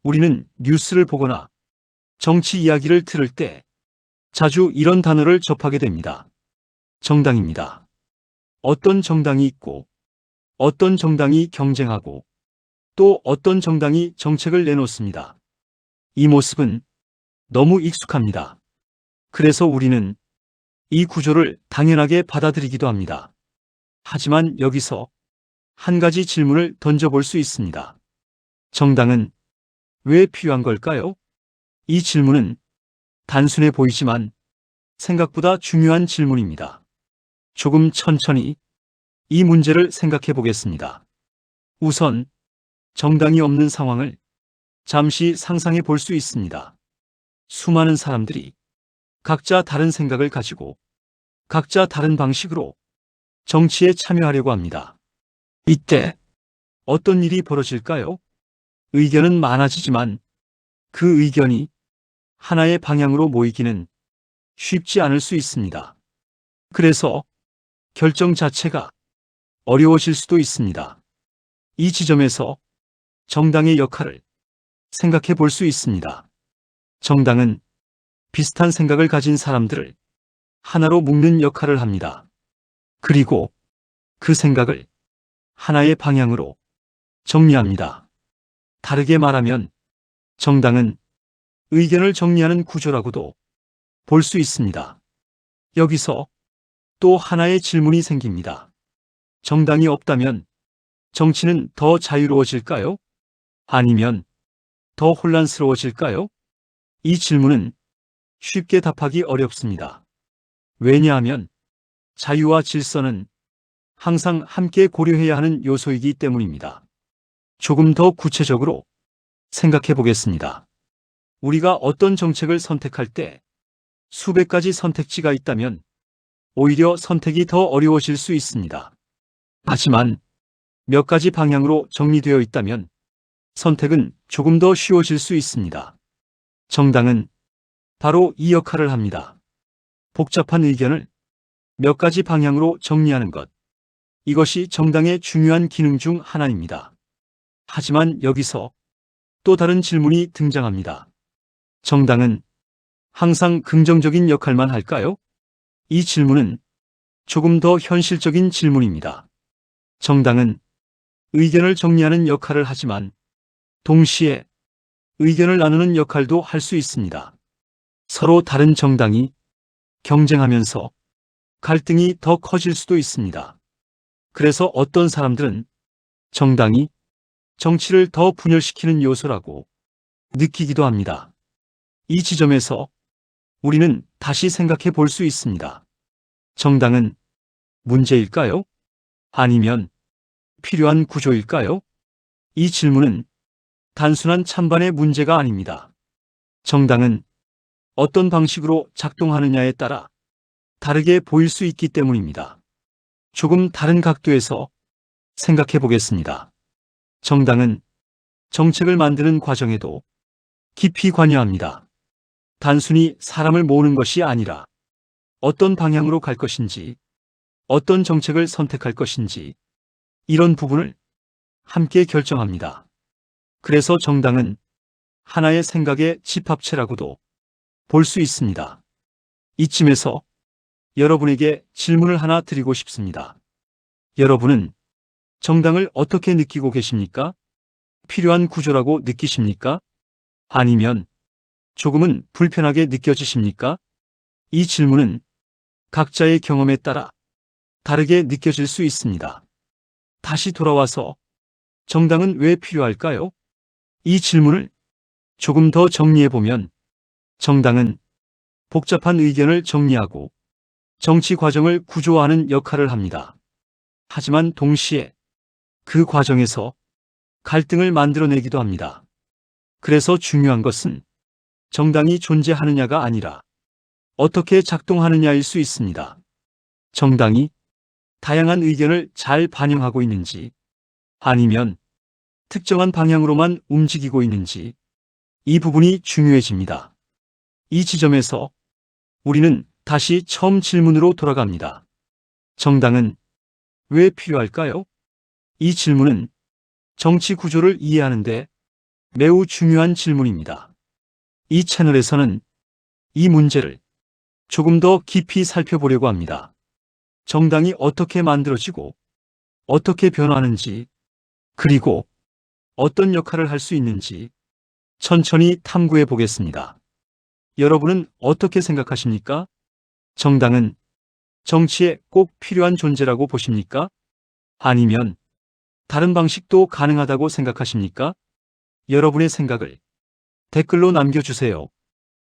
우리는 뉴스를 보거나 정치 이야기를 들을 때 자주 이런 단어를 접하게 됩니다. 정당입니다. 어떤 정당이 있고, 어떤 정당이 경쟁하고, 또 어떤 정당이 정책을 내놓습니다. 이 모습은 너무 익숙합니다. 그래서 우리는 이 구조를 당연하게 받아들이기도 합니다. 하지만 여기서 한 가지 질문을 던져볼 수 있습니다. 정당은 왜 필요한 걸까요? 이 질문은 단순해 보이지만 생각보다 중요한 질문입니다. 조금 천천히 이 문제를 생각해 보겠습니다. 우선 정당이 없는 상황을 잠시 상상해 볼 수 있습니다. 수많은 사람들이 각자 다른 생각을 가지고 각자 다른 방식으로 정치에 참여하려고 합니다. 이때 어떤 일이 벌어질까요? 의견은 많아지지만 그 의견이 하나의 방향으로 모이기는 쉽지 않을 수 있습니다. 그래서 결정 자체가 어려워질 수도 있습니다. 이 지점에서 정당의 역할을 생각해 볼 수 있습니다. 정당은 비슷한 생각을 가진 사람들을 하나로 묶는 역할을 합니다. 그리고 그 생각을 하나의 방향으로 정리합니다. 다르게 말하면 정당은 의견을 정리하는 구조라고도 볼 수 있습니다. 여기서 또 하나의 질문이 생깁니다. 정당이 없다면 정치는 더 자유로워질까요? 아니면 더 혼란스러워질까요? 이 질문은 쉽게 답하기 어렵습니다. 왜냐하면 자유와 질서는 항상 함께 고려해야 하는 요소이기 때문입니다. 조금 더 구체적으로 생각해 보겠습니다. 우리가 어떤 정책을 선택할 때 수백 가지 선택지가 있다면 오히려 선택이 더 어려워질 수 있습니다. 하지만 몇 가지 방향으로 정리되어 있다면 선택은 조금 더 쉬워질 수 있습니다. 정당은 바로 이 역할을 합니다. 복잡한 의견을 몇 가지 방향으로 정리하는 것. 이것이 정당의 중요한 기능 중 하나입니다. 하지만 여기서 또 다른 질문이 등장합니다. 정당은 항상 긍정적인 역할만 할까요? 이 질문은 조금 더 현실적인 질문입니다. 정당은 의견을 정리하는 역할을 하지만 동시에 의견을 나누는 역할도 할 수 있습니다. 서로 다른 정당이 경쟁하면서 갈등이 더 커질 수도 있습니다. 그래서 어떤 사람들은 정당이 정치를 더 분열시키는 요소라고 느끼기도 합니다. 이 지점에서 우리는 다시 생각해 볼 수 있습니다. 정당은 문제일까요? 아니면 필요한 구조일까요? 이 질문은 단순한 찬반의 문제가 아닙니다. 정당은 어떤 방식으로 작동하느냐에 따라 다르게 보일 수 있기 때문입니다. 조금 다른 각도에서 생각해 보겠습니다. 정당은 정책을 만드는 과정에도 깊이 관여합니다. 단순히 사람을 모으는 것이 아니라 어떤 방향으로 갈 것인지, 어떤 정책을 선택할 것인지, 이런 부분을 함께 결정합니다. 그래서 정당은 하나의 생각의 집합체라고도 볼 수 있습니다. 이쯤에서 여러분에게 질문을 하나 드리고 싶습니다. 여러분은 정당을 어떻게 느끼고 계십니까? 필요한 구조라고 느끼십니까? 아니면 조금은 불편하게 느껴지십니까? 이 질문은 각자의 경험에 따라 다르게 느껴질 수 있습니다. 다시 돌아와서 정당은 왜 필요할까요? 이 질문을 조금 더 정리해보면 정당은 복잡한 의견을 정리하고 정치 과정을 구조화하는 역할을 합니다. 하지만 동시에 그 과정에서 갈등을 만들어내기도 합니다. 그래서 중요한 것은 정당이 존재하느냐가 아니라 어떻게 작동하느냐일 수 있습니다. 정당이 다양한 의견을 잘 반영하고 있는지 아니면 특정한 방향으로만 움직이고 있는지 이 부분이 중요해집니다. 이 지점에서 우리는 다시 처음 질문으로 돌아갑니다. 정당은 왜 필요할까요? 이 질문은 정치 구조를 이해하는데 매우 중요한 질문입니다. 이 채널에서는 이 문제를 조금 더 깊이 살펴보려고 합니다. 정당이 어떻게 만들어지고 어떻게 변화하는지, 그리고 어떤 역할을 할 수 있는지 천천히 탐구해 보겠습니다. 여러분은 어떻게 생각하십니까? 정당은 정치에 꼭 필요한 존재라고 보십니까? 아니면 다른 방식도 가능하다고 생각하십니까? 여러분의 생각을 댓글로 남겨주세요.